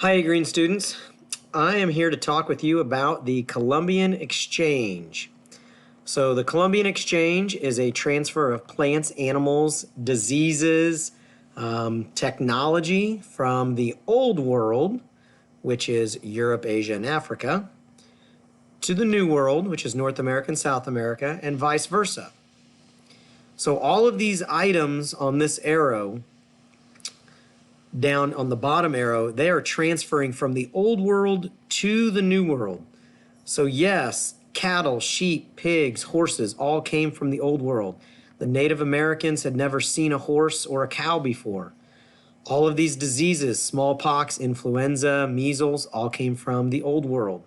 Hi, Green students. I am here to talk with you about the Columbian Exchange. So the Columbian Exchange is a transfer of plants, animals, diseases, technology from the Old World, which is Europe, Asia, and Africa, to the New World, which is North America and South America, and vice versa. So all of these items on this arrow, down on the bottom arrow, they are transferring from the Old World to the New World. So yes, cattle, sheep, pigs, horses all came from the Old World. The Native Americans had never seen a horse or a cow before. All of these diseases, smallpox, influenza, measles, all came from the Old World.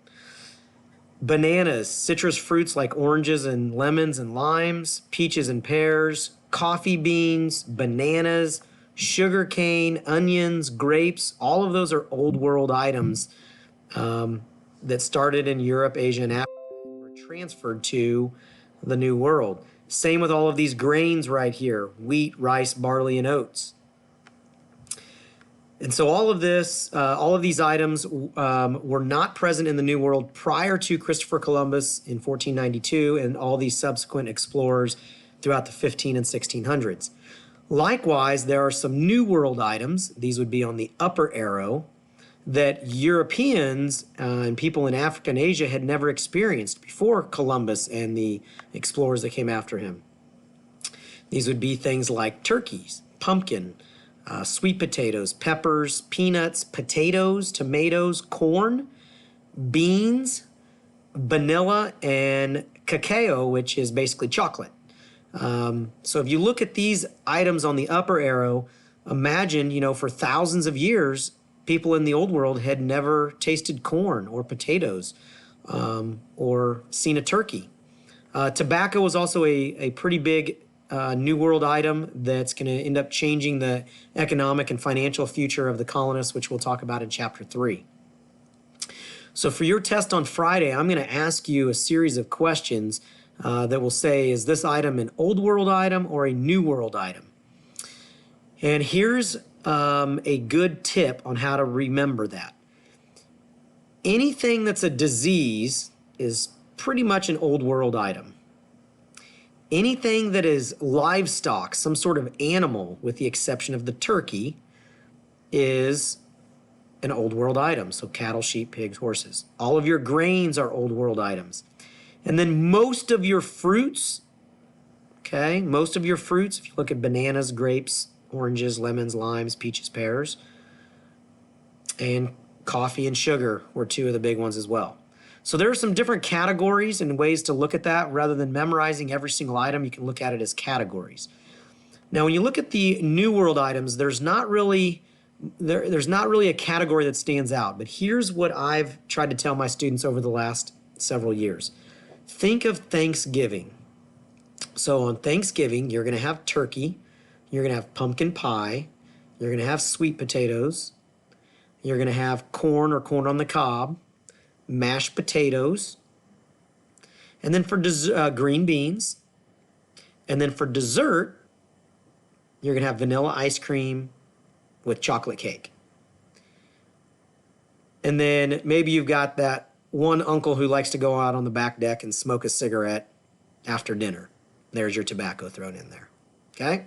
Bananas, citrus fruits like oranges and lemons and limes, peaches and pears, coffee beans, bananas, sugar cane, onions, grapes, all of those are Old World items that started in Europe, Asia, and Africa and were transferred to the New World. Same with all of these grains right here: wheat, rice, barley, and oats. And so all of these items were not present in the New World prior to Christopher Columbus in 1492 and all these subsequent explorers throughout the 15 and 1600s. Likewise, there are some New World items, these would be on the upper arrow, that Europeans and people in Africa and Asia had never experienced before Columbus and the explorers that came after him. These would be things like turkeys, pumpkin, sweet potatoes, peppers, peanuts, potatoes, tomatoes, corn, beans, vanilla, and cacao, which is basically chocolate. So if you look at these items on the upper arrow, imagine, for thousands of years, people in the Old World had never tasted corn or potatoes or seen a turkey. Tobacco was also a pretty big New World item that's going to end up changing the economic and financial future of the colonists, which we'll talk about in Chapter 3. So for your test on Friday, I'm going to ask you a series of questions that will say, is this item an Old World item or a New World item? And here's a good tip on how to remember that. Anything that's a disease is pretty much an Old World item. Anything that is livestock, some sort of animal, with the exception of the turkey, is an Old World item. So cattle, sheep, pigs, horses. All of your grains are Old World items. And then most of your fruits, most of your fruits, if you look at bananas, grapes, oranges, lemons, limes, peaches, pears, and coffee and sugar were two of the big ones as well. So there are some different categories and ways to look at that. Rather than memorizing every single item, you can look at it as categories. Now, when you look at the New World items, there's not really a category that stands out. But here's what I've tried to tell my students over the last several years. Think of Thanksgiving. So on Thanksgiving, you're going to have turkey, you're going to have pumpkin pie, you're going to have sweet potatoes, you're going to have corn or corn on the cob, mashed potatoes, and then for green beans. And then for dessert, you're going to have vanilla ice cream with chocolate cake. And then maybe you've got that one uncle who likes to go out on the back deck and smoke a cigarette after dinner. There's your tobacco thrown in there. Okay?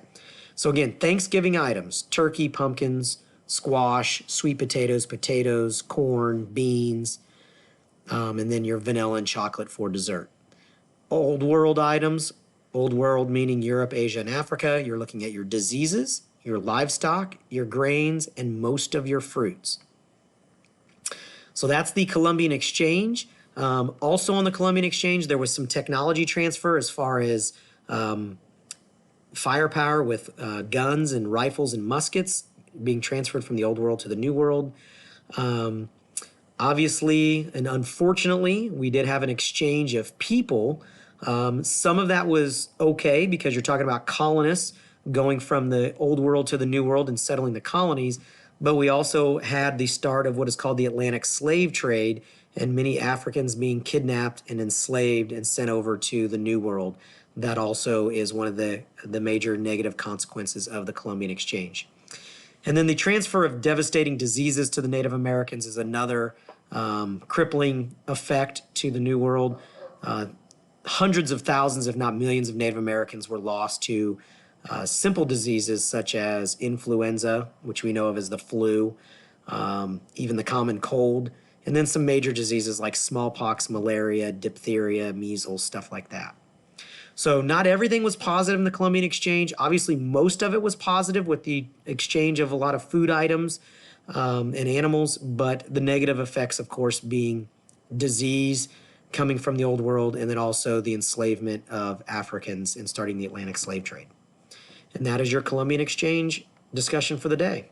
So again, Thanksgiving items: turkey, pumpkins, squash, sweet potatoes, potatoes, corn, beans, and then your vanilla and chocolate for dessert. Old World items: Old World meaning Europe, Asia, and Africa. You're looking at your diseases, your livestock, your grains, and most of your fruits. So that's the Columbian Exchange. Also on the Columbian Exchange, there was some technology transfer as far as firepower with guns and rifles and muskets being transferred from the Old World to the New World. Obviously, and unfortunately, we did have an exchange of people. Some of that was okay because you're talking about colonists going from the Old World to the New World and settling the colonies. But we also had the start of what is called the Atlantic slave trade, and many Africans being kidnapped and enslaved and sent over to the New World. That also is one of the major negative consequences of the Columbian Exchange. And then the transfer of devastating diseases to the Native Americans is another crippling effect to the New World. Hundreds of thousands, if not millions, of Native Americans were lost to simple diseases such as influenza, which we know of as the flu, even the common cold, and then some major diseases like smallpox, malaria, diphtheria, measles, stuff like that. So not everything was positive in the Columbian Exchange. Obviously, most of it was positive with the exchange of a lot of food items and animals, but the negative effects, of course, being disease coming from the Old World, and then also the enslavement of Africans and starting the Atlantic slave trade. And that is your Columbian Exchange discussion for the day.